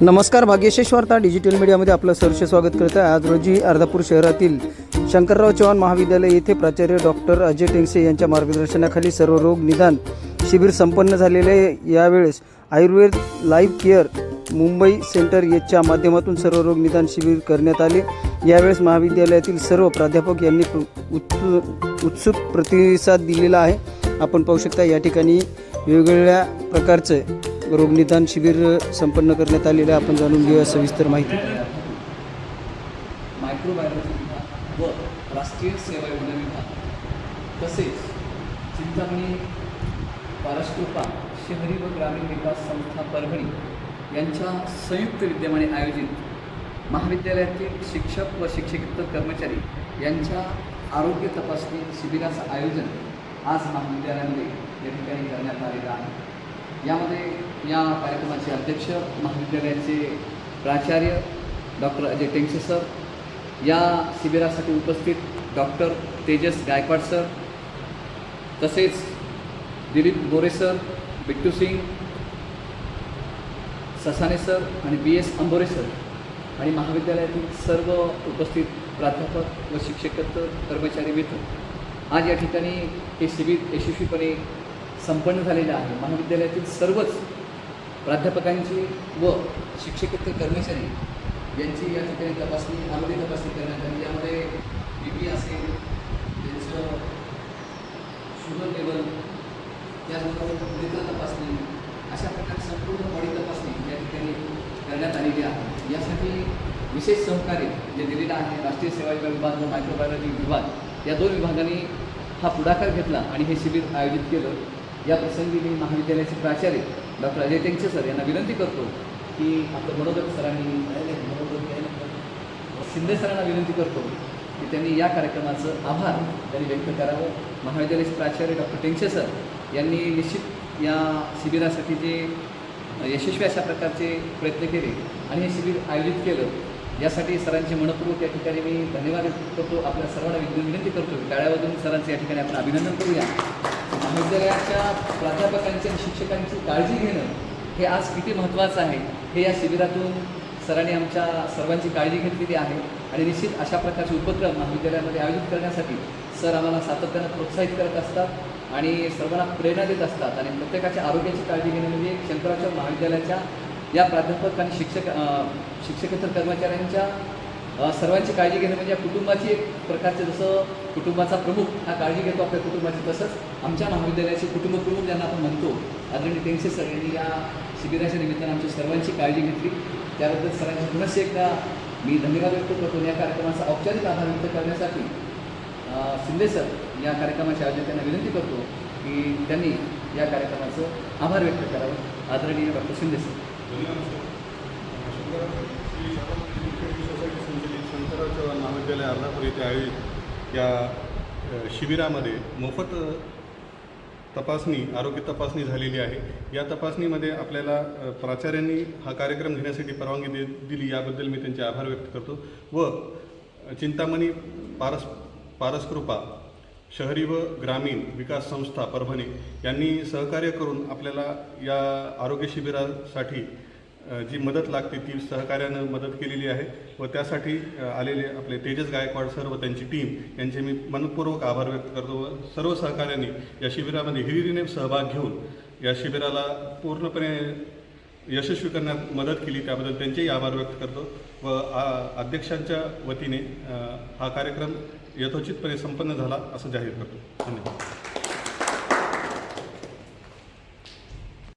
नमस्कार, भाग्यशेष वार्ता डिजिटल मीडियामध्ये आपलं सहर्ष स्वागत करत आहे। आज रोजी अर्धापूर शहरातील शंकरराव चव्हाण महाविद्यालय येथे प्राचार्य डॉक्टर अजय टेंगसे यांच्या मार्गदर्शनाखाली सर्व रोग निदान शिबिर संपन्न झालेले आहे। यावेळेस Ayurveda life care Mumbai centre याच्या माध्यमातून सर्व रोग निदान शिबिर करण्यात आले। यावेळेस महाविद्यालयातील सर्व प्राध्यापक यांनी उत्सुक प्रतिसाद दिलेला आहे। आपण पाहू शकता या ठिकाणी वेगवेगळ्या प्रकारचे रोगनिदान शिबिर संपन्न करण्यात आलेले। आपण जाणून घेऊया सविस्तर माहिती। मायक्रोबायोलॉजी विभाग व राष्ट्रीय सेवा योजना विभाग तसेच चिंतामणी पारसकृपा शहरी व ग्रामीण विकास संस्था परभणी यांच्या संयुक्त विद्यमाने आयोजित महाविद्यालयातील शिक्षक व शिक्षकेतर कर्मचारी यांच्या आरोग्य तपासणी शिबिराचं आयोजन आज महाविद्यालयामध्ये या ठिकाणी करण्यात आलेलं आहे। यामध्ये या कार्यक्रमाचे अध्यक्ष महाविद्यालयाचे प्राचार्य डॉक्टर अजय टेंगसे सर, या शिबिरासाठी उपस्थित डॉक्टर तेजस गायकवाड सर, तसेच दिलीप बोरे सर, बिट्टू सिंग ससाने सर आणि BS अंबोरे सर आणि महाविद्यालयातील सर्व उपस्थित प्राध्यापक व शिक्षकेतर कर्मचारी मित्र आज या ठिकाणी हे शिबिर यशस्वीपणे संपन्न झालेलं आहे। महाविद्यालयातील सर्वच प्राध्यापकांची व शिक्षकेतर कर्मचारी यांची या ठिकाणी तपासणी आरोग्य तपासणी करण्यात आली। यामध्ये BP असेल, त्यांचं शुगर लेवल, त्याचबरोबर नेत्र तपासणी, अशा प्रकारे संपूर्ण बॉडी तपासणी या ठिकाणी करण्यात आलेली आहे। यासाठी विशेष सहकार्य जे दिलेलं आहे राष्ट्रीय सेवा विभाग व मायक्रोबायोलॉजी विभाग, या दोन विभागांनी हा पुढाकार घेतला आणि हे शिबिर आयोजित केलं। या प्रसंगी मी महाविद्यालयाचे प्राचार्य डॉक्टर अजय टेंगसे सर यांना विनंती करतो की आपलं मनोदक सरांनी शिंदे सरांना विनंती करतो की त्यांनी या कार्यक्रमाचं आभार त्यांनी व्यक्त करावं। महाविद्यालयाचे प्राचार्य डॉक्टर टेंगसे सर यांनी निश्चित या शिबिरासाठी जे यशस्वी अशा प्रकारचे प्रयत्न केले आणि हे शिबिर आयोजित केलं, यासाठी सरांचे मनपूर्वक या ठिकाणी मी धन्यवाद व्यक्त करतो। आपल्या सर्वांना विनंती करतो की टाळ्या वाजवून सरांचं या ठिकाणी आपण अभिनंदन करूया। महाविद्यालयाच्या प्राध्यापकांची आणि शिक्षकांची काळजी घेणं हे आज किती महत्त्वाचं आहे हे या शिबिरातून सरांनी आमच्या सर्वांची काळजी घेतलेली आहे आणि निश्चित अशा प्रकारचे उपक्रम महाविद्यालयामध्ये आयोजित करण्यासाठी सर आम्हाला सातत्यानं प्रोत्साहित करत असतात आणि सर्वांना प्रेरणा देत असतात आणि प्रत्येकाच्या आरोग्याची काळजी घेणं म्हणजे शंकरराव महाविद्यालयाच्या या प्राध्यापक आणि शिक्षकेतर कर्मचाऱ्यांच्या सर्वांची काळजी घेणं म्हणजे कुटुंबाची एक प्रकारचे, जसं कुटुंबाचा प्रमुख हा काळजी घेतो आपल्या कुटुंबाची, तसंच आमच्या महाविद्यालयाचे कुटुंबप्रमुख ज्यांना आपण म्हणतो आदरणीय टेंगसे सर यांनी या शिबिराच्या निमित्तानं आमच्या सर्वांची काळजी घेतली। त्याबद्दल सरांची पुनश्च एकदा मी धन्यवाद व्यक्त करतो। या कार्यक्रमाचा औपचारिक आभार व्यक्त करण्यासाठी शिंदे सर या कार्यक्रमाच्या आयोजकांना विनंती करतो की त्यांनी या कार्यक्रमाचं आभार व्यक्त करावं। आदरणीय डॉक्टर शिंदे सर। शंकरराव चव्हाण महाविद्यालय अर्धापूर येथे आयोजित या शिबिरामध्ये मोफत तपासणी, आरोग्य तपासणी झालेली आहे। या तपासणीमध्ये आपल्याला प्राचार्यांनी हा कार्यक्रम घेण्यासाठी परवानगी दिली, याबद्दल मी त्यांचे आभार व्यक्त करतो। व चिंतामणी पारसकृपा शहरी व ग्रामीण विकास संस्था परभणी यांनी सहकार्य करून आपल्याला या आरोग्य शिबिरासाठी जी मदत लागते ती सहकार्यानं मदत केलेली आहे व त्यासाठी आलेले आपले तेजस गायकवाड सर व त्यांची टीम यांचे मी मनपूर्वक आभार व्यक्त करतो। व सर्व सहकार्यांनी या शिबिरामध्ये हिरिरीने सहभाग घेऊन या शिबिराला पूर्णपणे यशस्वी करण्यात मदत केली, त्याबद्दल त्यांचेही आभार व्यक्त करतो। व अध्यक्षांच्या वतीने हा कार्यक्रम यथोचितपणे संपन्न झाला असं जाहीर करतो। धन्यवाद।